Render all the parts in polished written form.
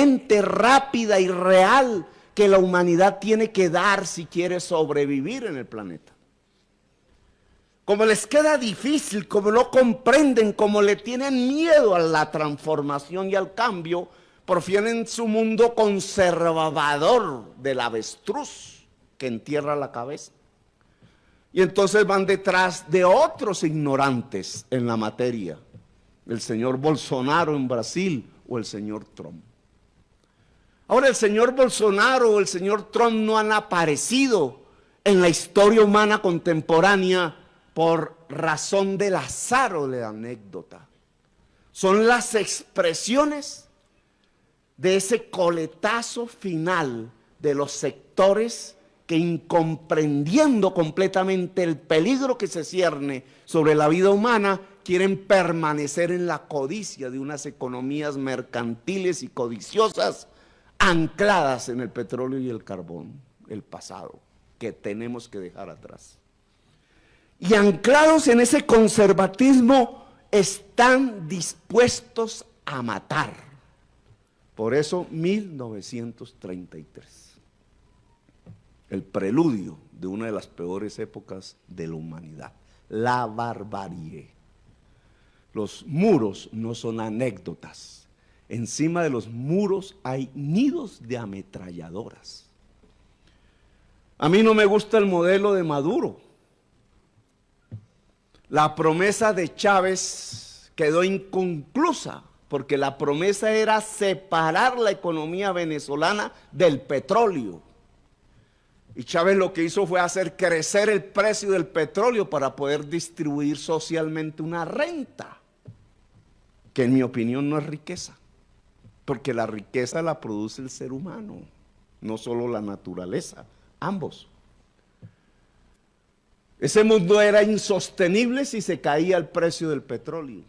ente rápida y real que la humanidad tiene que dar si quiere sobrevivir en el planeta. Como les queda difícil, como no comprenden, como le tienen miedo a la transformación y al cambio, prefieren su mundo conservador del avestruz que entierra la cabeza. Y entonces van detrás de otros ignorantes en la materia, el señor Bolsonaro en Brasil o el señor Trump. Ahora, el señor Bolsonaro o el señor Trump no han aparecido en la historia humana contemporánea por razón del azar o de la anécdota. Son las expresiones de ese coletazo final de los sectores que, incomprendiendo completamente el peligro que se cierne sobre la vida humana, quieren permanecer en la codicia de unas economías mercantiles y codiciosas ancladas en el petróleo y el carbón, el pasado, que tenemos que dejar atrás. Y anclados en ese conservatismo están dispuestos a matar. Por eso 1933, el preludio de una de las peores épocas de la humanidad, la barbarie. Los muros no son anécdotas. Encima de los muros hay nidos de ametralladoras. A mí no me gusta el modelo de Maduro. La promesa de Chávez quedó inconclusa, porque la promesa era separar la economía venezolana del petróleo. Y Chávez lo que hizo fue hacer crecer el precio del petróleo para poder distribuir socialmente una renta, que en mi opinión no es riqueza, porque la riqueza la produce el ser humano, no solo la naturaleza, ambos. Ese mundo era insostenible si se caía el precio del petróleo.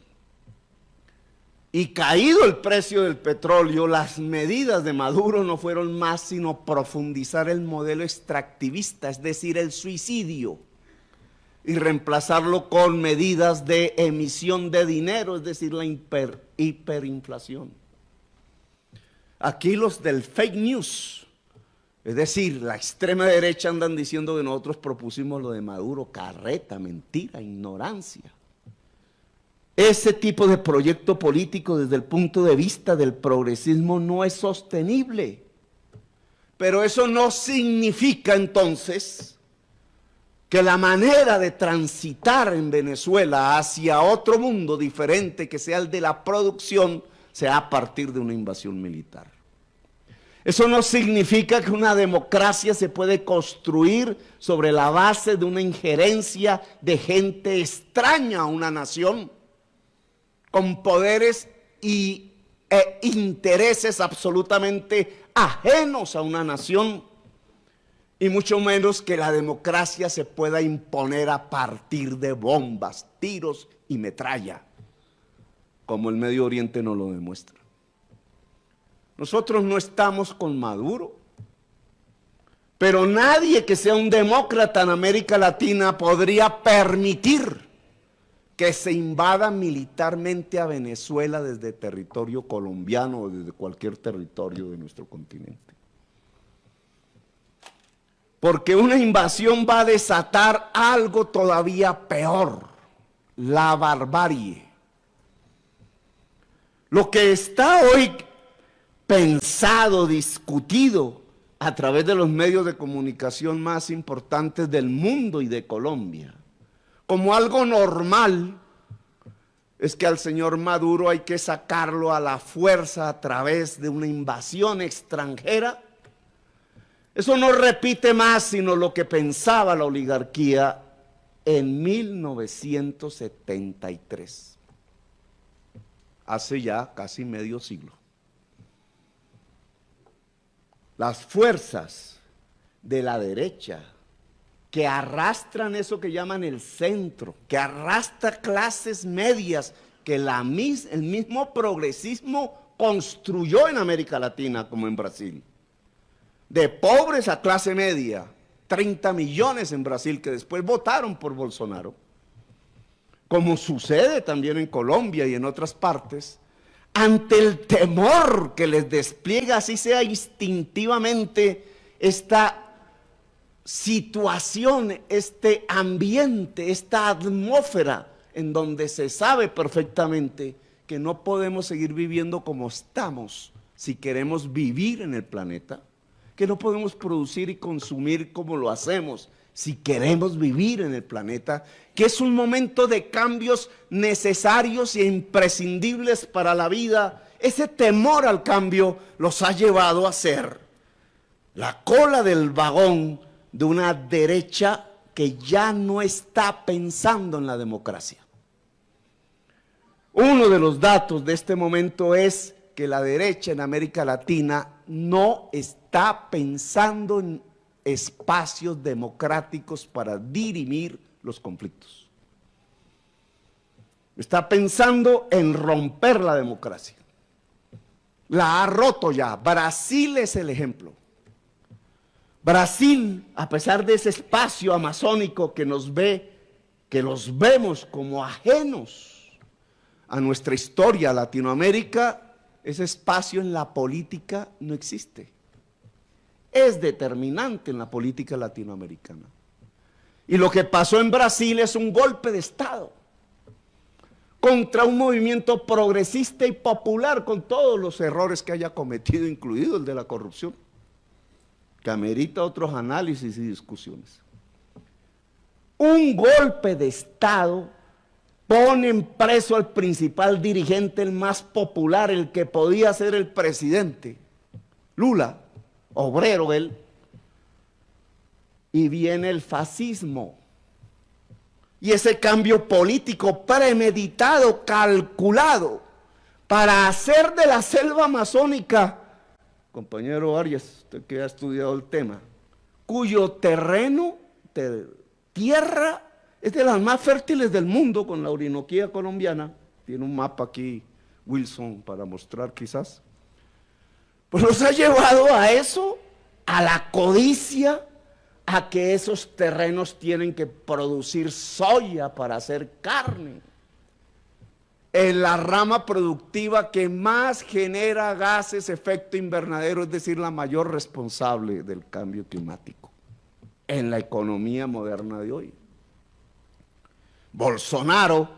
Y caído el precio del petróleo, las medidas de Maduro no fueron más sino profundizar el modelo extractivista, es decir, el suicidio, y reemplazarlo con medidas de emisión de dinero, es decir, la hiperinflación. Aquí los del fake news, es decir, la extrema derecha, andan diciendo que nosotros propusimos lo de Maduro, carreta, mentira, ignorancia. Ese tipo de proyecto político desde el punto de vista del progresismo no es sostenible. Pero eso no significa entonces que la manera de transitar en Venezuela hacia otro mundo diferente que sea el de la producción sea a partir de una invasión militar. Eso no significa que una democracia se puede construir sobre la base de una injerencia de gente extraña a una nación, con poderes e intereses absolutamente ajenos a una nación, y mucho menos que la democracia se pueda imponer a partir de bombas, tiros y metralla, como el Medio Oriente nos lo demuestra. Nosotros no estamos con Maduro, pero nadie que sea un demócrata en América Latina podría permitir que se invada militarmente a Venezuela desde territorio colombiano o desde cualquier territorio de nuestro continente. Porque una invasión va a desatar algo todavía peor, la barbarie. Lo que está hoy pensado, discutido a través de los medios de comunicación más importantes del mundo y de Colombia, como algo normal, es que al señor Maduro hay que sacarlo a la fuerza a través de una invasión extranjera. Eso no repite más sino lo que pensaba la oligarquía en 1973, hace ya casi medio siglo. Las fuerzas de la derecha que arrastran eso que llaman el centro, que arrastra clases medias que el mismo progresismo construyó en América Latina como en Brasil. De pobres a clase media, 30 millones en Brasil que después votaron por Bolsonaro, como sucede también en Colombia y en otras partes, ante el temor que les despliega, así sea instintivamente, esta situación, este ambiente, esta atmósfera en donde se sabe perfectamente que no podemos seguir viviendo como estamos si queremos vivir en el planeta, que no podemos producir y consumir como lo hacemos si queremos vivir en el planeta, que es un momento de cambios necesarios e imprescindibles para la vida. Ese temor al cambio los ha llevado a ser la cola del vagón de una derecha que ya no está pensando en la democracia. Uno de los datos de este momento es que la derecha en América Latina no está pensando en espacios democráticos para dirimir los conflictos. Está pensando en romper la democracia. La ha roto ya. Brasil es el ejemplo. Brasil, a pesar de ese espacio amazónico que nos ve, que los vemos como ajenos a nuestra historia, Latinoamérica, ese espacio en la política no existe. Es determinante en la política latinoamericana. Y lo que pasó en Brasil es un golpe de Estado contra un movimiento progresista y popular con todos los errores que haya cometido, incluido el de la corrupción, que amerita otros análisis y discusiones. Un golpe de Estado pone en preso al principal dirigente, el más popular, el que podía ser el presidente, Lula, obrero él, y viene el fascismo. Y ese cambio político premeditado, calculado, para hacer de la selva amazónica, compañero Arias, usted que ha estudiado el tema, cuyo terreno, tierra, es de las más fértiles del mundo, con la Orinoquía colombiana. Tiene un mapa aquí, Wilson, para mostrar quizás. Pues nos ha llevado a eso, a la codicia, a que esos terrenos tienen que producir soya para hacer carne. En la rama productiva que más genera gases efecto invernadero, es decir, la mayor responsable del cambio climático en la economía moderna de hoy. Bolsonaro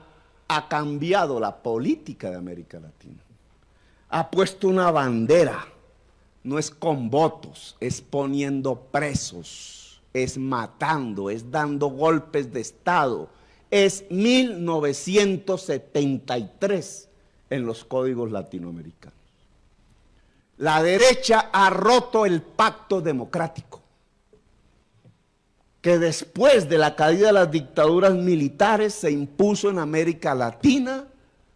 ha cambiado la política de América Latina. Ha puesto una bandera, no es con votos, es poniendo presos, es matando, es dando golpes de Estado. Es 1973 en los códigos latinoamericanos. La derecha ha roto el pacto democrático que después de la caída de las dictaduras militares se impuso en América Latina,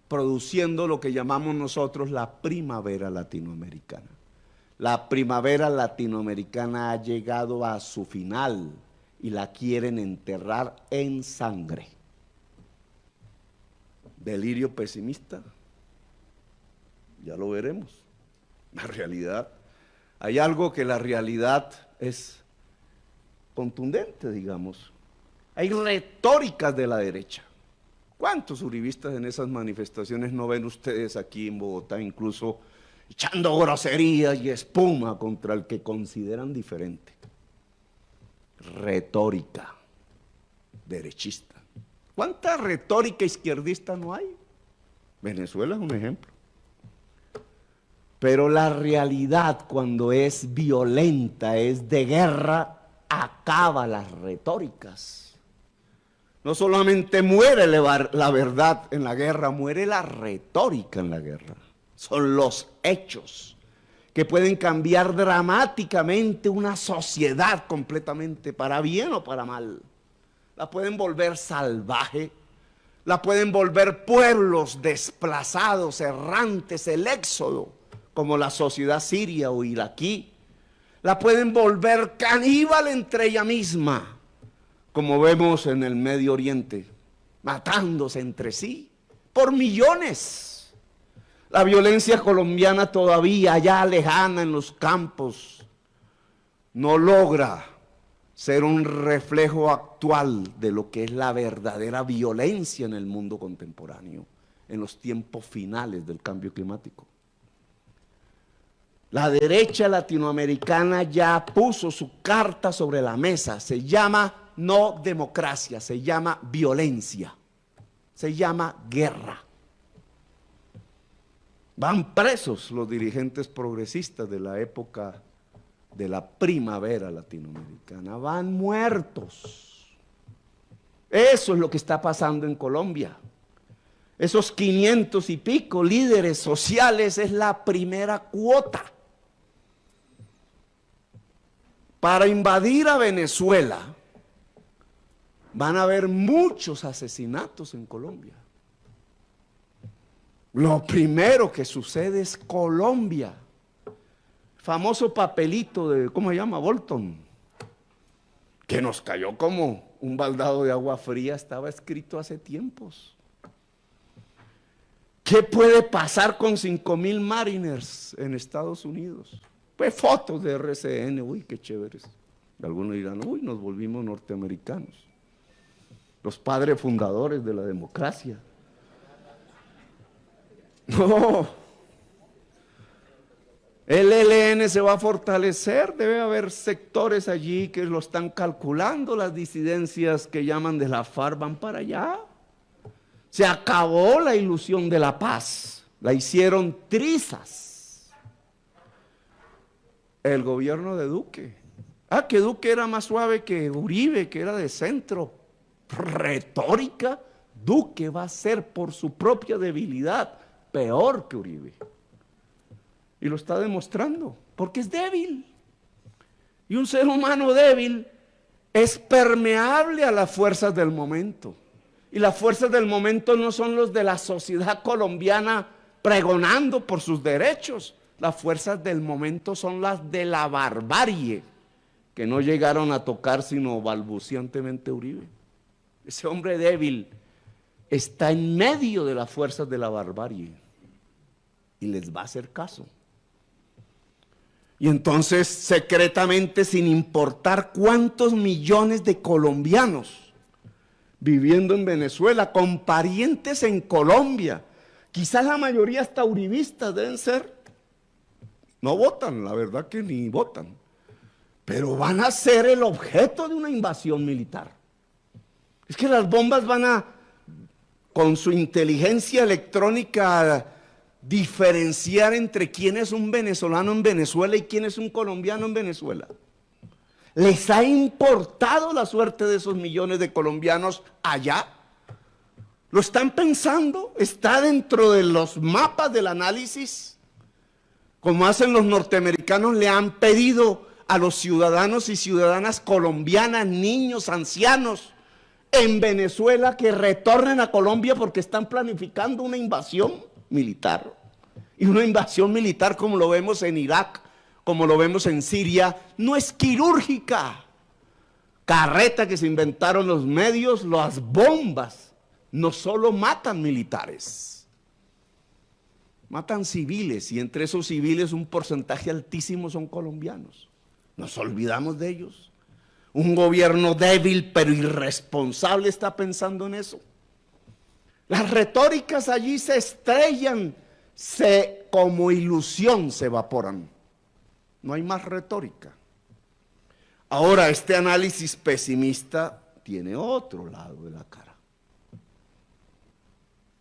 produciendo lo que llamamos nosotros la primavera latinoamericana. La primavera latinoamericana ha llegado a su final y la quieren enterrar en sangre. Delirio pesimista, ya lo veremos. La realidad, hay algo que la realidad es contundente, digamos. Hay retóricas de la derecha. ¿Cuántos uribistas en esas manifestaciones no ven ustedes aquí en Bogotá, incluso echando groserías y espuma contra el que consideran diferente? Retórica derechista. ¿Cuánta retórica izquierdista no hay? Venezuela es un ejemplo. Pero la realidad, cuando es violenta, es de guerra, acaba las retóricas. No solamente muere la verdad en la guerra, muere la retórica en la guerra. Son los hechos que pueden cambiar dramáticamente una sociedad completamente, para bien o para mal. La pueden volver salvaje, la pueden volver pueblos desplazados, errantes, el éxodo, como la sociedad siria o iraquí. La pueden volver caníbal entre ella misma, como vemos en el Medio Oriente, matándose entre sí por millones. La violencia colombiana todavía, allá lejana en los campos, no logra ser un reflejo actual de lo que es la verdadera violencia en el mundo contemporáneo. en los tiempos finales del cambio climático. La derecha latinoamericana ya puso su carta sobre la mesa. Se llama no democracia, se llama violencia, se llama guerra. Van presos los dirigentes progresistas de la época de la primavera latinoamericana, van muertos. Eso es lo que está pasando en Colombia. Esos 500 y pico líderes sociales es la primera cuota para invadir a Venezuela. Van a haber muchos asesinatos en Colombia. Lo primero que sucede es Colombia. Famoso papelito de, ¿cómo se llama? Bolton, que nos cayó como un baldado de agua fría, estaba escrito hace tiempos. ¿Qué puede pasar con 5,000 Mariners en Estados Unidos? Pues fotos de RCN, uy, qué chéveres. Algunos dirán, uy, nos volvimos norteamericanos. Los padres fundadores de la democracia. No. El ELN se va a fortalecer, debe haber sectores allí que lo están calculando, las disidencias que llaman de la FARC van para allá. Se acabó la ilusión de la paz, la hicieron trizas. El gobierno de Duque. Que Duque era más suave que Uribe, que era de centro. Retórica, Duque va a ser por su propia debilidad peor que Uribe. Y lo está demostrando, porque es débil. Y un ser humano débil es permeable a las fuerzas del momento. Y las fuerzas del momento no son los de la sociedad colombiana pregonando por sus derechos. Las fuerzas del momento son las de la barbarie, que no llegaron a tocar sino balbuciantemente Uribe. Ese hombre débil está en medio de las fuerzas de la barbarie y les va a hacer caso. Y entonces, secretamente, sin importar cuántos millones de colombianos viviendo en Venezuela, con parientes en Colombia, quizás la mayoría hasta uribistas deben ser, no votan, la verdad que ni votan, pero van a ser el objeto de una invasión militar. Es que las bombas van a, con su inteligencia electrónica, diferenciar entre quién es un venezolano en Venezuela y quién es un colombiano en Venezuela. ¿Les ha importado la suerte de esos millones de colombianos allá? ¿Lo están pensando? ¿Está dentro de los mapas del análisis? Como hacen los norteamericanos, le han pedido a los ciudadanos y ciudadanas colombianas, niños, ancianos, en Venezuela que retornen a Colombia porque están planificando una invasión militar. Y una invasión militar, como lo vemos en Irak, como lo vemos en Siria, no es quirúrgica. Carreta que se inventaron los medios, las bombas, no solo matan militares, matan civiles, y entre esos civiles un porcentaje altísimo son colombianos. Nos olvidamos de ellos. Un gobierno débil pero irresponsable está pensando en eso. Las retóricas allí se estrellan, como ilusión se evaporan. No hay más retórica. Ahora, este análisis pesimista tiene otro lado de la cara.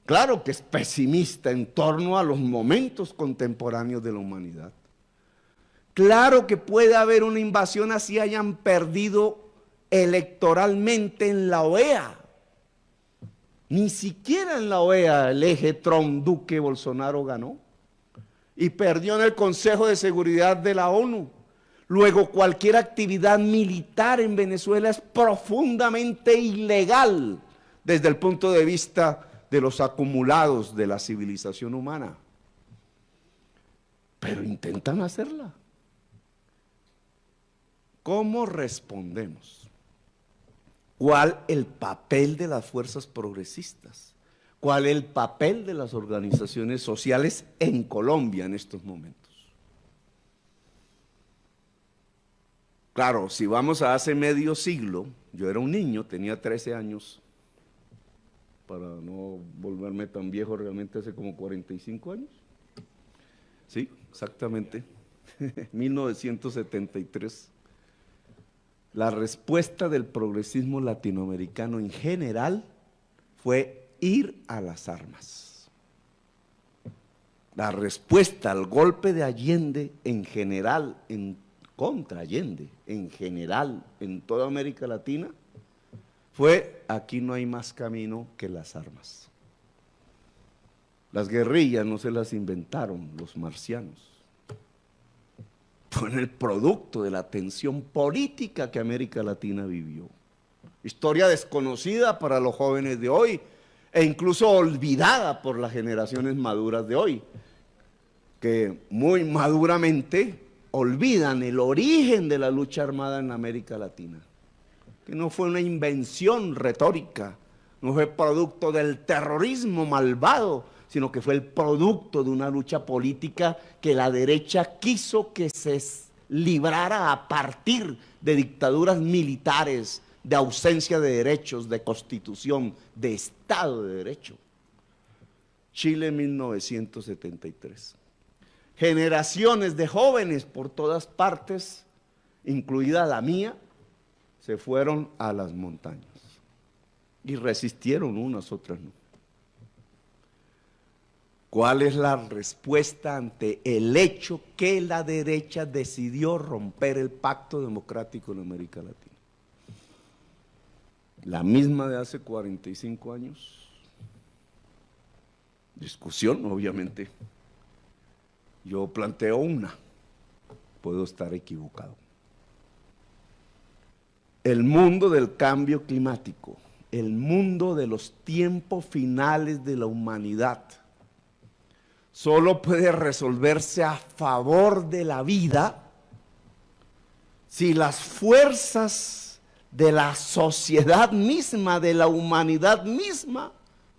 Claro que es pesimista en torno a los momentos contemporáneos de la humanidad. Claro que puede haber una invasión así hayan perdido electoralmente en la OEA. Ni siquiera en la OEA el eje Trump-Duque-Bolsonaro ganó. Y perdió en el Consejo de Seguridad de la ONU. Luego, cualquier actividad militar en Venezuela es profundamente ilegal desde el punto de vista de los acumulados de la civilización humana. Pero intentan hacerla. ¿Cómo respondemos? ¿Cuál el papel de las fuerzas progresistas? ¿Cuál el papel de las organizaciones sociales en Colombia en estos momentos? Claro, si vamos a hace medio siglo, yo era un niño, tenía 13 años, para no volverme tan viejo, realmente hace como 45 años. Sí, exactamente. 1973. La respuesta del progresismo latinoamericano en general fue ir a las armas. La respuesta al golpe de Allende en general, contra Allende, en general, en toda América Latina, fue: aquí no hay más camino que las armas. Las guerrillas no se las inventaron los marcianos. Fueron el producto de la tensión política que América Latina vivió. Historia desconocida para los jóvenes de hoy e incluso olvidada por las generaciones maduras de hoy, que muy maduramente olvidan el origen de la lucha armada en América Latina, que no fue una invención retórica, no fue producto del terrorismo malvado, sino que fue el producto de una lucha política que la derecha quiso que se librara a partir de dictaduras militares, de ausencia de derechos, de constitución, de Estado de Derecho. Chile 1973. Generaciones de jóvenes por todas partes, incluida la mía, se fueron a las montañas y resistieron, unas, otras no. ¿Cuál es la respuesta ante el hecho que la derecha decidió romper el pacto democrático en América Latina? La misma de hace 45 años. Discusión, obviamente. Yo planteo una, puedo estar equivocado. El mundo del cambio climático, el mundo de los tiempos finales de la humanidad, solo puede resolverse a favor de la vida si las fuerzas de la sociedad misma, de la humanidad misma,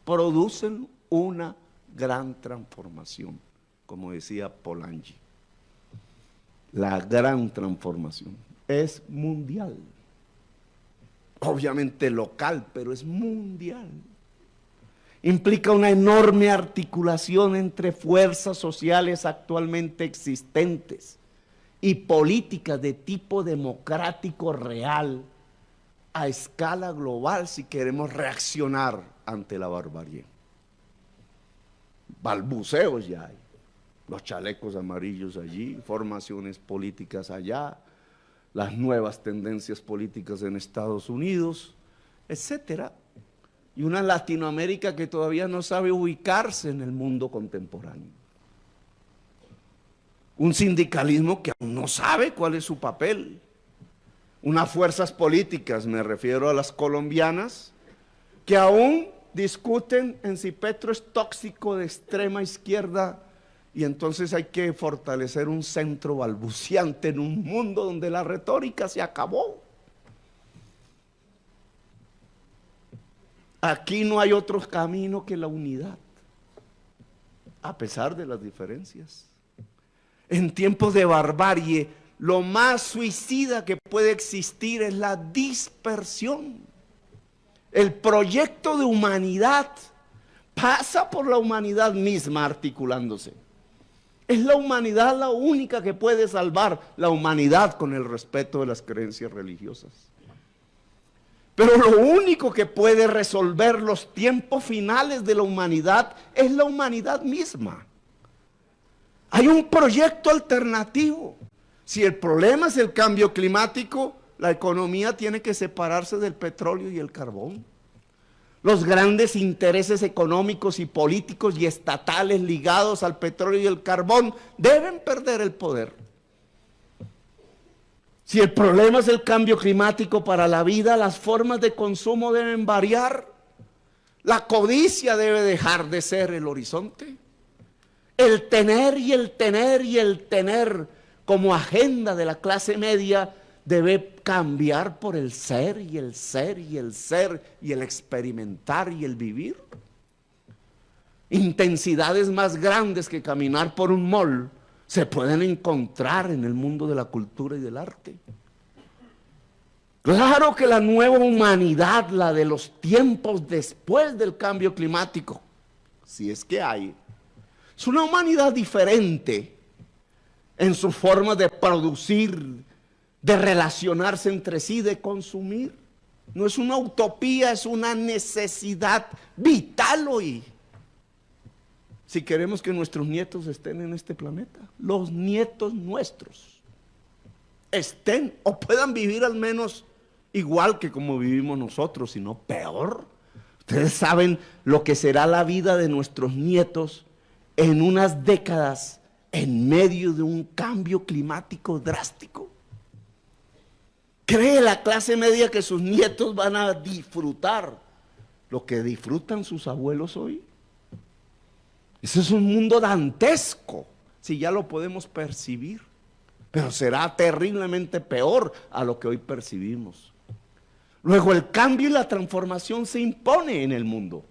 producen una gran transformación, como decía Polanyi. La gran transformación es mundial, obviamente local, pero es mundial. Implica una enorme articulación entre fuerzas sociales actualmente existentes y políticas de tipo democrático real a escala global si queremos reaccionar ante la barbarie. Balbuceos ya hay, los chalecos amarillos allí, formaciones políticas allá, las nuevas tendencias políticas en Estados Unidos, etcétera. Y una Latinoamérica que todavía no sabe ubicarse en el mundo contemporáneo. Un sindicalismo que aún no sabe cuál es su papel. Unas fuerzas políticas, me refiero a las colombianas, que aún discuten en si Petro es tóxico de extrema izquierda y entonces hay que fortalecer un centro balbuciante en un mundo donde la retórica se acabó. Aquí no hay otro camino que la unidad, a pesar de las diferencias. En tiempos de barbarie, lo más suicida que puede existir es la dispersión. El proyecto de humanidad pasa por la humanidad misma articulándose. Es la humanidad la única que puede salvar la humanidad con el respeto de las creencias religiosas. Pero lo único que puede resolver los tiempos finales de la humanidad es la humanidad misma. Hay un proyecto alternativo. Si el problema es el cambio climático, la economía tiene que separarse del petróleo y el carbón. Los grandes intereses económicos y políticos y estatales ligados al petróleo y el carbón deben perder el poder. Si el problema es el cambio climático para la vida, las formas de consumo deben variar. La codicia debe dejar de ser el horizonte. El tener y el tener y el tener como agenda de la clase media debe cambiar por el ser y el ser y el ser y el experimentar y el vivir. Intensidades más grandes que caminar por un mall se pueden encontrar en el mundo de la cultura y del arte. Claro que la nueva humanidad, la de los tiempos después del cambio climático, si es que hay, es una humanidad diferente en su forma de producir, de relacionarse entre sí, de consumir. No es una utopía, es una necesidad vital hoy. Si queremos que nuestros nietos estén en este planeta, los nietos nuestros estén o puedan vivir al menos igual que como vivimos nosotros, sino peor. Ustedes saben lo que será la vida de nuestros nietos en unas décadas en medio de un cambio climático drástico. ¿Cree la clase media que sus nietos van a disfrutar lo que disfrutan sus abuelos hoy? Ese es un mundo dantesco, si ya lo podemos percibir, pero será terriblemente peor a lo que hoy percibimos. Luego el cambio y la transformación se impone en el mundo.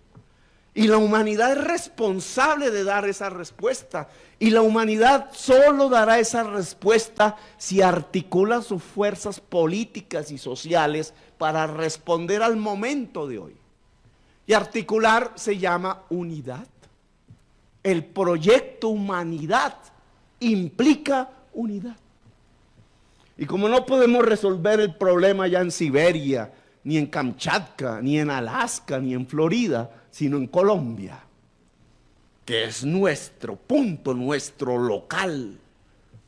Y la humanidad es responsable de dar esa respuesta. Y la humanidad solo dará esa respuesta si articula sus fuerzas políticas y sociales para responder al momento de hoy. Y articular se llama unidad. El proyecto humanidad implica unidad. Y como no podemos resolver el problema ya en Siberia, ni en Kamchatka, ni en Alaska, ni en Florida, sino en Colombia, que es nuestro punto, nuestro local,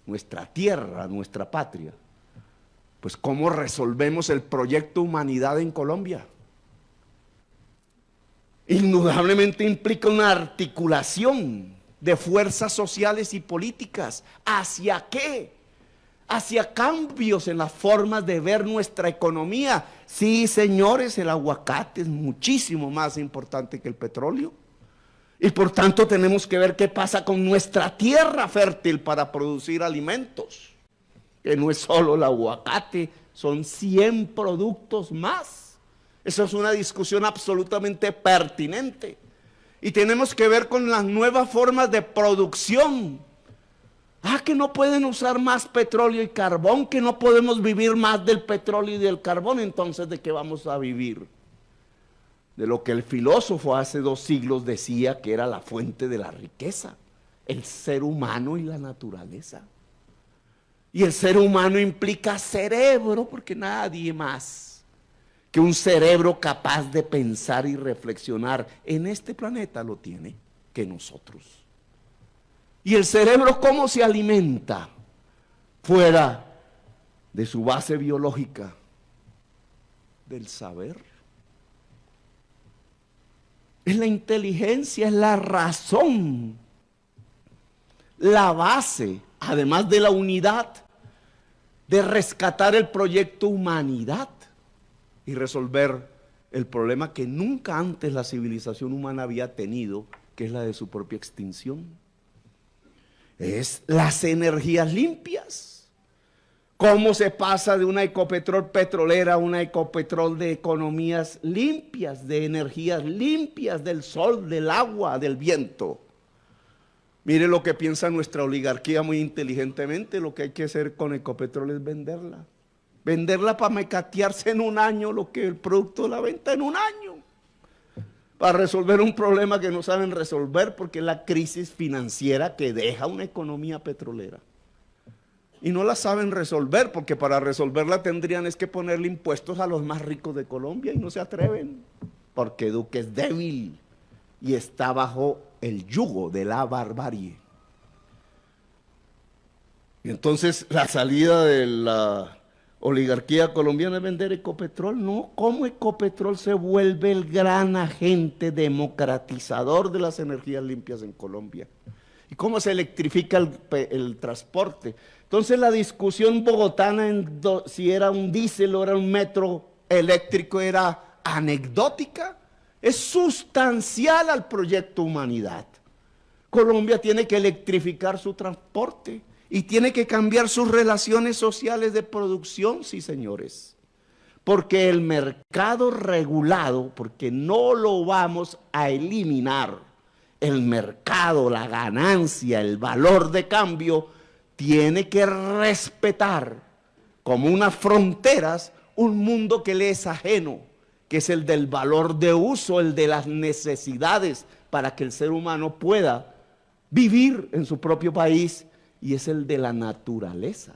nuestra tierra, nuestra patria. Pues ¿cómo resolvemos el proyecto humanidad en Colombia? Indudablemente implica una articulación de fuerzas sociales y políticas. ¿Hacia qué? Hacia cambios en las formas de ver nuestra economía. Sí, señores, el aguacate es muchísimo más importante que el petróleo. Y por tanto tenemos que ver qué pasa con nuestra tierra fértil para producir alimentos. Que no es solo el aguacate, son 100 productos más. Esa es una discusión absolutamente pertinente. Y tenemos que ver con las nuevas formas de producción. Que no pueden usar más petróleo y carbón, que no podemos vivir más del petróleo y del carbón. Entonces, ¿de qué vamos a vivir? De lo que el filósofo hace 2 siglos decía que era la fuente de la riqueza, el ser humano y la naturaleza. Y el ser humano implica cerebro, porque nadie más que un cerebro capaz de pensar y reflexionar en este planeta lo tiene que nosotros. ¿Y el cerebro cómo se alimenta? Fuera de su base biológica, del saber. Es la inteligencia, es la razón, la base, además de la unidad, de rescatar el proyecto humanidad y resolver el problema que nunca antes la civilización humana había tenido, que es la de su propia extinción. Es las energías limpias. ¿Cómo se pasa de una Ecopetrol petrolera a una Ecopetrol de economías limpias, de energías limpias, del sol, del agua, del viento? Mire lo que piensa nuestra oligarquía muy inteligentemente. Lo que hay que hacer con Ecopetrol es venderla. Venderla para mecatearse en un año lo que el producto de la venta en un año. Para resolver un problema que no saben resolver, porque es la crisis financiera que deja una economía petrolera. Y no la saben resolver, porque para resolverla tendrían es que ponerle impuestos a los más ricos de Colombia, y no se atreven, porque Duque es débil y está bajo el yugo de la barbarie. Y entonces la salida de la oligarquía colombiana es vender Ecopetrol. No, ¿cómo Ecopetrol se vuelve el gran agente democratizador de las energías limpias en Colombia? ¿Y cómo se electrifica el transporte? Entonces la discusión bogotana en si era un diésel o era un metro eléctrico era anecdótica. Es sustancial al proyecto humanidad. Colombia tiene que electrificar su transporte. Y tiene que cambiar sus relaciones sociales de producción, sí, señores. Porque el mercado regulado, porque no lo vamos a eliminar, el mercado, la ganancia, el valor de cambio, tiene que respetar como unas fronteras un mundo que le es ajeno, que es el del valor de uso, el de las necesidades para que el ser humano pueda vivir en su propio país, y es el de la naturaleza.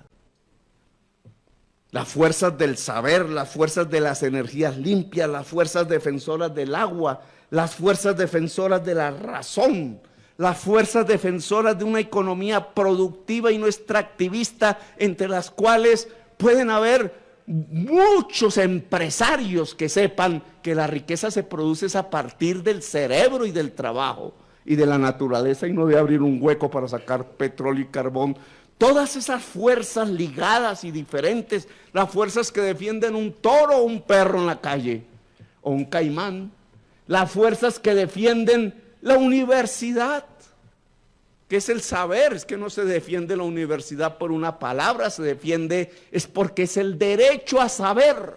Las fuerzas del saber, las fuerzas de las energías limpias, las fuerzas defensoras del agua, las fuerzas defensoras de la razón, las fuerzas defensoras de una economía productiva y no extractivista, entre las cuales pueden haber muchos empresarios que sepan que la riqueza se produce a partir del cerebro y del trabajo y de la naturaleza, y no de abrir un hueco para sacar petróleo y carbón. Todas esas fuerzas ligadas y diferentes, las fuerzas que defienden un toro o un perro en la calle, o un caimán, las fuerzas que defienden la universidad, que es el saber. Es que no se defiende la universidad por una palabra, se defiende es porque es el derecho a saber,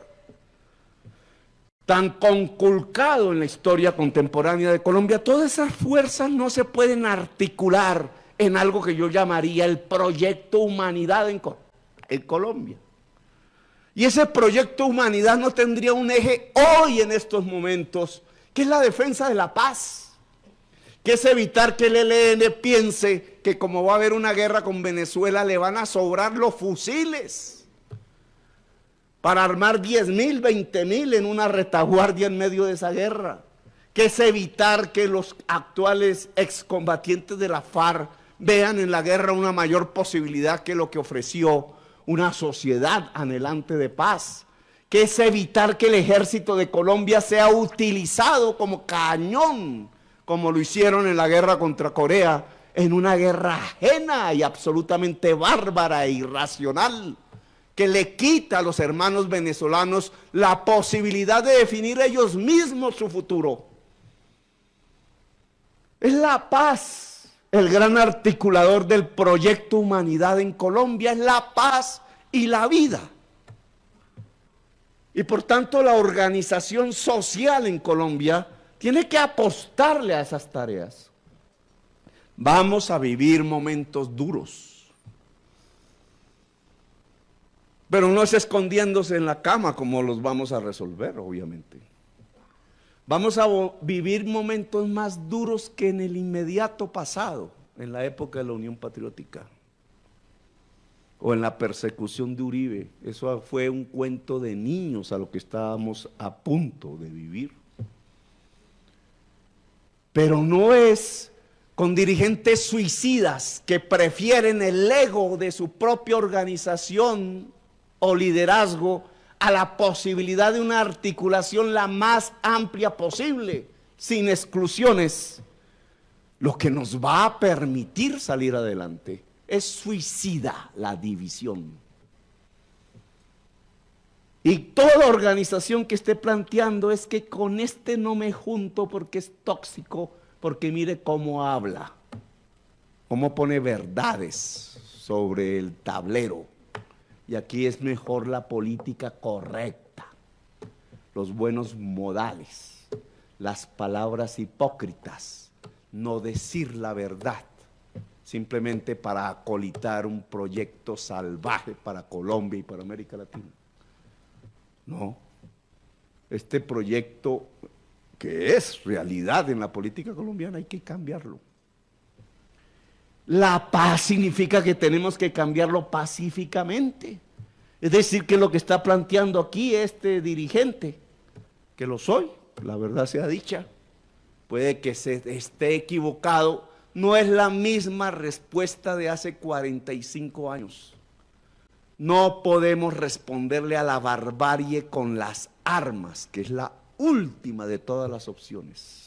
tan conculcado en la historia contemporánea de Colombia. Todas esas fuerzas no se pueden articular en algo que yo llamaría el proyecto humanidad en Colombia. Y ese proyecto humanidad no tendría un eje hoy en estos momentos, que es la defensa de la paz, que es evitar que el ELN piense que como va a haber una guerra con Venezuela le van a sobrar los fusiles para armar 10.000, 20.000 en una retaguardia en medio de esa guerra, que es evitar que los actuales excombatientes de la FARC vean en la guerra una mayor posibilidad que lo que ofreció una sociedad anhelante de paz, que es evitar que el ejército de Colombia sea utilizado como cañón, como lo hicieron en la guerra contra Corea, en una guerra ajena y absolutamente bárbara e irracional, que le quita a los hermanos venezolanos la posibilidad de definir ellos mismos su futuro. Es la paz el gran articulador del proyecto humanidad en Colombia, es la paz y la vida. Y por tanto la organización social en Colombia tiene que apostarle a esas tareas. Vamos a vivir momentos duros, pero no es escondiéndose en la cama como los vamos a resolver, obviamente. Vamos a vivir momentos más duros que en el inmediato pasado, en la época de la Unión Patriótica, o en la persecución de Uribe. Eso fue un cuento de niños a lo que estábamos a punto de vivir. Pero no es con dirigentes suicidas que prefieren el ego de su propia organización o liderazgo a la posibilidad de una articulación la más amplia posible, sin exclusiones, lo que nos va a permitir salir adelante. Es suicida la división. Y toda organización que esté planteando es que con este no me junto porque es tóxico, porque mire cómo habla, cómo pone verdades sobre el tablero. Y aquí es mejor la política correcta, los buenos modales, las palabras hipócritas, no decir la verdad, simplemente para acolitar un proyecto salvaje para Colombia y para América Latina. No, este proyecto que es realidad en la política colombiana hay que cambiarlo. La paz significa que tenemos que cambiarlo pacíficamente. Es decir, que lo que está planteando aquí este dirigente, que lo soy, la verdad sea dicha, puede que se esté equivocado, no es la misma respuesta de hace 45 años. No podemos responderle a la barbarie con las armas, que es la última de todas las opciones.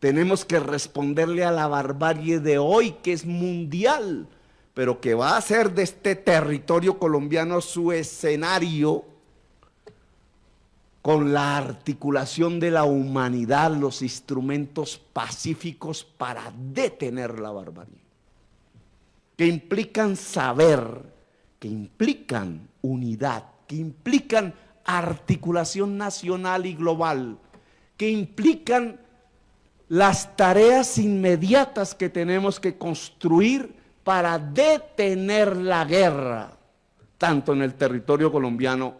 Tenemos que responderle a la barbarie de hoy, que es mundial, pero que va a hacer de este territorio colombiano su escenario con la articulación de la humanidad, los instrumentos pacíficos para detener la barbarie, que implican saber, que implican unidad, que implican articulación nacional y global, que implican las tareas inmediatas que tenemos que construir para detener la guerra, tanto en el territorio colombiano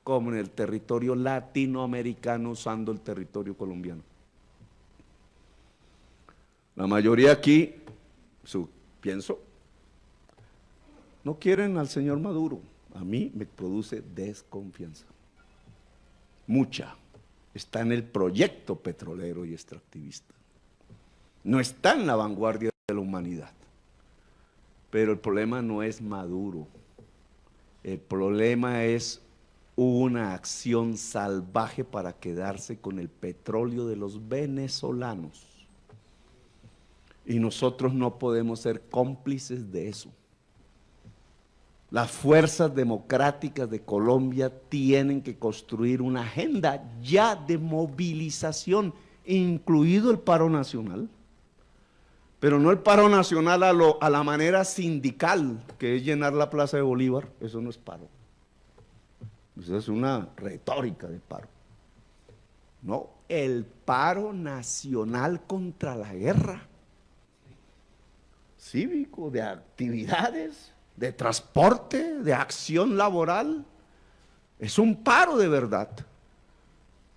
como en el territorio latinoamericano, usando el territorio colombiano. La mayoría aquí, pienso, no quieren al señor Maduro. A mí me produce desconfianza, mucha. Está en el proyecto petrolero y extractivista. No está en la vanguardia de la humanidad. Pero el problema no es Maduro. El problema es una acción salvaje para quedarse con el petróleo de los venezolanos. Y nosotros no podemos ser cómplices de eso. Las fuerzas democráticas de Colombia tienen que construir una agenda ya de movilización, incluido el paro nacional, pero no el paro nacional a la manera sindical, que es llenar la Plaza de Bolívar. Eso no es paro. Eso es una retórica de paro. No, el paro nacional contra la guerra, cívico, de actividades, de transporte, de acción laboral, es un paro de verdad.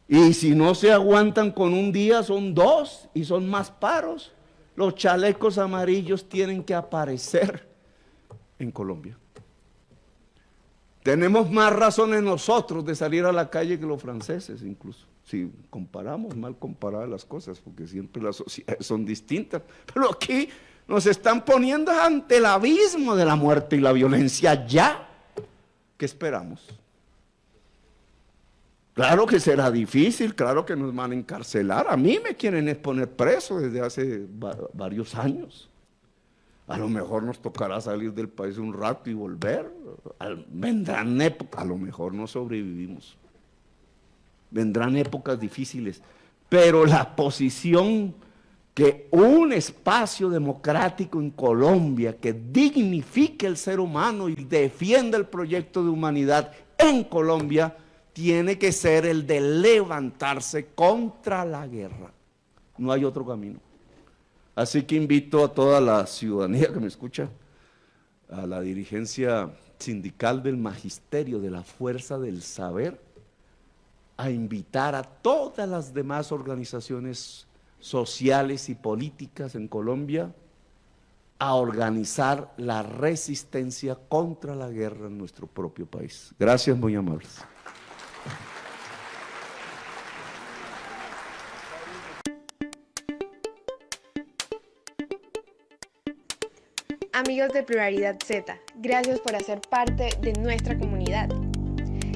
Y si no se aguantan con un día, son dos y son más paros. Los chalecos amarillos tienen que aparecer en Colombia. Tenemos más razones nosotros de salir a la calle que los franceses incluso. Si comparamos, mal comparadas las cosas, porque siempre las sociedades son distintas. Pero aquí nos están poniendo ante el abismo de la muerte y la violencia ya. ¿Qué esperamos? Claro que será difícil, claro que nos van a encarcelar. A mí me quieren exponer preso desde hace varios años. A lo mejor nos tocará salir del país un rato y volver. Vendrán épocas, a lo mejor no sobrevivimos. Vendrán épocas difíciles, pero la posición que un espacio democrático en Colombia que dignifique el ser humano y defienda el proyecto de humanidad en Colombia tiene que ser el de levantarse contra la guerra. No hay otro camino. Así que invito a toda la ciudadanía que me escucha, a la dirigencia sindical del magisterio, de la fuerza del saber, a invitar a todas las demás organizaciones sociales y políticas en Colombia a organizar la resistencia contra la guerra en nuestro propio país. Gracias, muy amables. Amigos de Pluralidad Z, gracias por hacer parte de nuestra comunidad.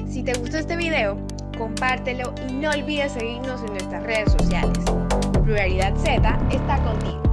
Si te gustó este video, compártelo y no olvides seguirnos en nuestras redes sociales. Pluralidad Z está contigo.